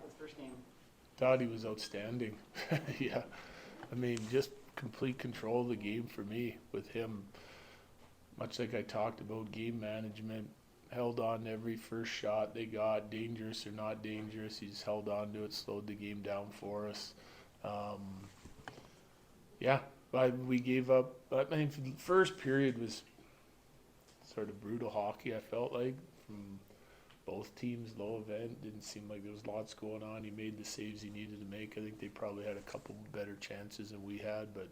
Blackwood's first game? Thought he was outstanding. Yeah, I mean, just complete control of the game for me with him. Much like I talked about game management, held on to every first shot they got, dangerous or not dangerous. He's held on to it, slowed the game down for us. Um, yeah, we gave up. I mean, the first period was sort of brutal hockey. I felt like from both teams, low event. Didn't seem like there was lots going on. He made the saves he needed to make. I think they probably had a couple better chances than we had, but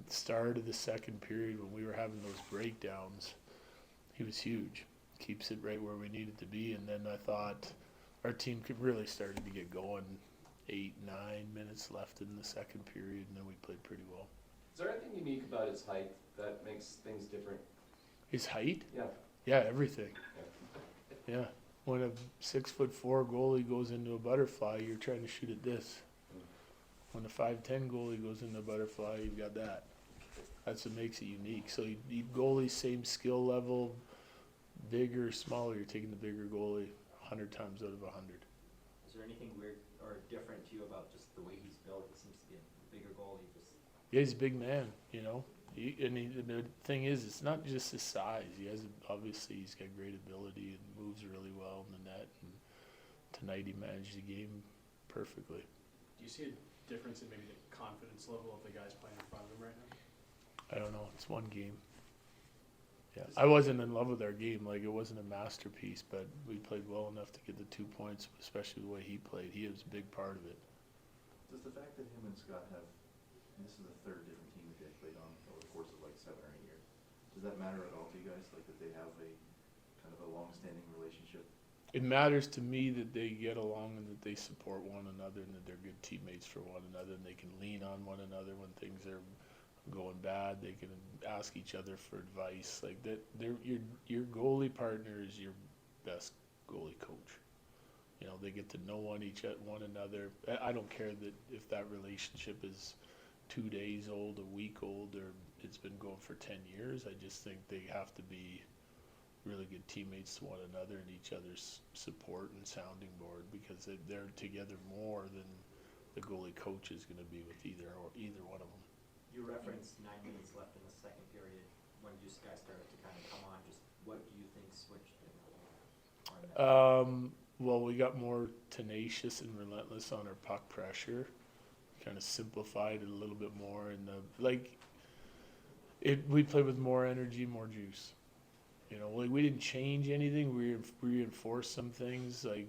start of the second period when we were having those breakdowns, he was huge. Keeps it right where we needed to be, and then I thought our team could really started to get going. 8, 9 minutes left in the second period, and then we played pretty well. Is there anything unique about his height that makes things different? His height? Yeah. Yeah, everything. Yeah. When a 6'4" goalie goes into a butterfly, you're trying to shoot at this. When a 5'10" goalie goes into a butterfly, you've got that. That's what makes it unique. So you goalies, same skill level, bigger, smaller, you're taking the bigger goalie 100 times out of 100. Is there anything weird or different to you about just the way he's built? He seems to be a bigger goalie. Just Yeah, he's a big man, you know. The thing is, it's not just his size. Obviously he's got great ability and moves really well in the net. And tonight he managed the game perfectly. Do you see a difference in maybe the confidence level of the guys playing in front of him right now? I don't know. It's one game. Yeah, I wasn't in love with our game. Like, it wasn't a masterpiece, but we played well enough to get the 2 points, especially the way he played. He was a big part of it. Does the fact that him and Scott have, and this is the third different team that they played on over the course of like 7 or 8 years, does that matter at all to you guys? Like that they have a kind of a long-standing relationship? It matters to me that they get along and that they support one another and that they're good teammates for one another and they can lean on one another when things are going bad. They can ask each other for advice. Like that, your goalie partner is your best goalie coach. You know, they get to know one another. I don't care that if that relationship is 2 days old, a week old, or it's been going for 10 years. I just think they have to be really good teammates to one another and each other's support and sounding board, because they're together more than the goalie coach is going to be with either one of them. you referenced 9 minutes left in the second period when you guys started to kind of come on. Just what do you think switched in? Well, we got more tenacious and relentless on our puck pressure. Kind of simplified it a little bit more, and we played with more energy, more juice. You know, like we didn't change anything. We reinforced some things, like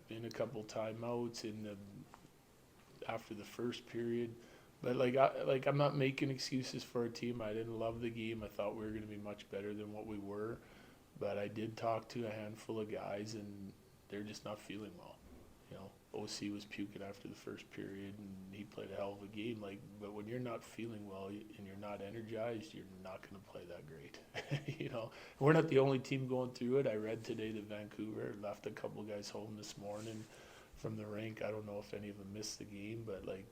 in a couple timeouts after the first period. But I'm not making excuses for our team. I didn't love the game. I thought we were going to be much better than what we were. But I did talk to a handful of guys, and they're just not feeling well. You know, OC was puking after the first period, and he played a hell of a game. But when you're not feeling well and you're not energized, you're not going to play that great. You know, we're not the only team going through it. I read today that Vancouver left a couple guys home this morning from the rink. I don't know if any of them missed the game, but like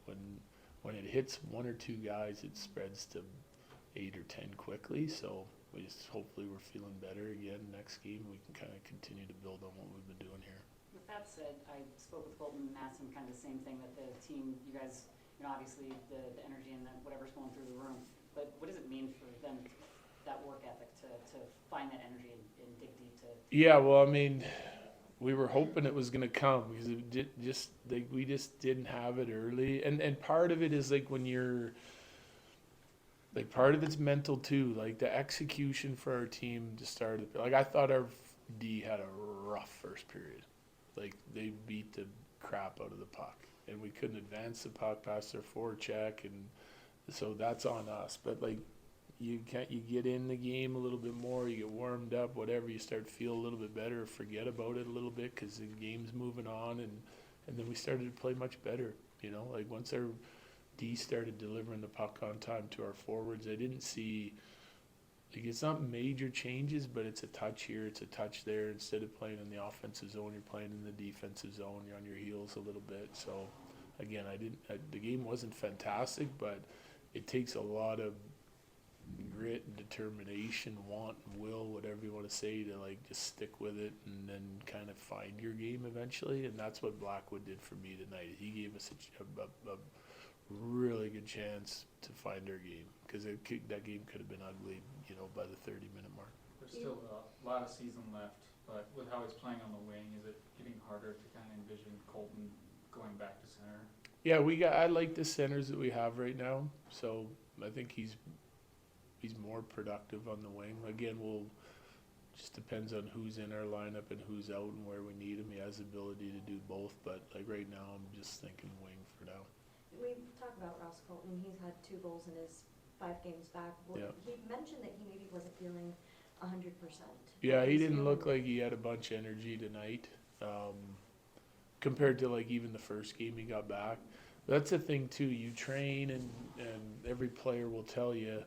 when it hits one or two guys, it spreads to 8 or 10 quickly. So we just hopefully we're feeling better again next game. We can kind of continue to build on what we've been doing here. With that said, I spoke with Colton and asked him kind of the same thing, that the team, you guys, you know, obviously the energy and whatever's going through the room, but what does it mean for them, that work ethic, to find that energy and dig deep to? Yeah, well, I mean, we were hoping it was going to come because we just didn't have it early, and part of it is like when you're like, part of it's mental too, like the execution for our team to start. Like I thought our D had a rough first period. Like they beat the crap out of the puck, and we couldn't advance the puck past their forecheck, and so that's on us. But like you get in the game a little bit more, you get warmed up, whatever, you start to feel a little bit better, forget about it a little bit because the game's moving on, and then we started to play much better. You know, like once our D started delivering the puck on time to our forwards, I didn't see. Like, it's not major changes, but it's a touch here, it's a touch there. Instead of playing in the offensive zone, you're playing in the defensive zone. You're on your heels a little bit. So, again, the game wasn't fantastic, but it takes a lot of grit and determination, want and will, whatever you want to say, to like just stick with it and then kind of find your game eventually. And that's what Blackwood did for me tonight. He gave us a really good chance to find our game, because that game could have been ugly, you know, by the 30-minute mark. There's still a lot of season left, but with how he's playing on the wing, is it getting harder to kind of envision Colton going back to center? Yeah, I like the centers that we have right now, so I think he's more productive on the wing. Again, just depends on who's in our lineup and who's out and where we need him. He has the ability to do both, but like right now, I'm just thinking wing for now. We talk about Ross Colton. He's had 2 goals in his 5 games back. Yeah. He mentioned that he maybe wasn't feeling 100%. Yeah, he didn't look like he had a bunch of energy tonight, compared to like even the first game he got back. That's the thing too. You train, and every player will tell you,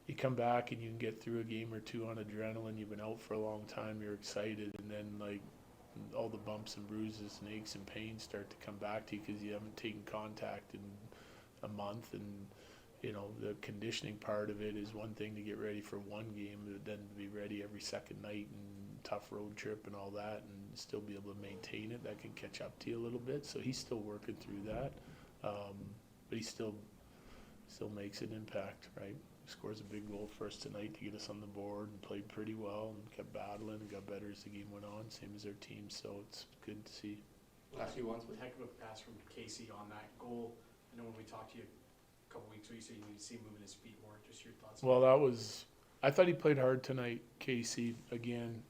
you come back and you can get through a game or 2 on adrenaline. You've been out for a long time. You're excited, and then like all the bumps and bruises and aches and pains start to come back to you because you haven't taken contact in a month. And you know, the conditioning part of it is one thing to get ready for one game, but then to be ready every second night and tough road trip and all that, and still be able to maintain it, that can catch up to you a little bit. So he's still working through that, but he still makes an impact, right? He scores a big goal for us tonight to get us on the board, and played pretty well and kept battling and got better as the game went on, same as our team. So it's good to see. Last few ones with heck of a pass from Casey on that goal. I know when we talked to you a couple weeks ago, you said you need to see him moving his feet more. Just your thoughts? Well, I thought he played hard tonight, Casey, again.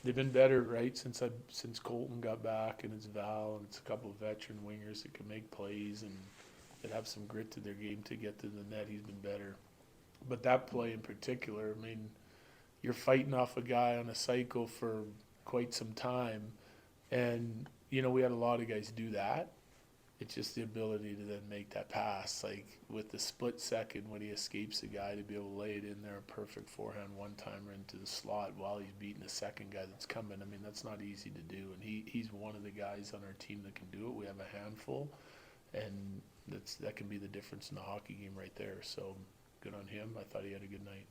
They've been better, right, since Colton got back, and it's Val, and it's a couple of veteran wingers that can make plays and that have some grit to their game to get to the net. He's been better. But that play in particular, I mean, you're fighting off a guy on a cycle for quite some time, and, you know, we had a lot of guys do that. It's just the ability to then make that pass, like with the split second when he escapes the guy, to be able to lay it in there, a perfect forehand one-timer into the slot while he's beating the second guy that's coming. I mean, that's not easy to do, and he's one of the guys on our team that can do it. We have a handful, and that can be the difference in the hockey game right there. So good on him. I thought he had a good night.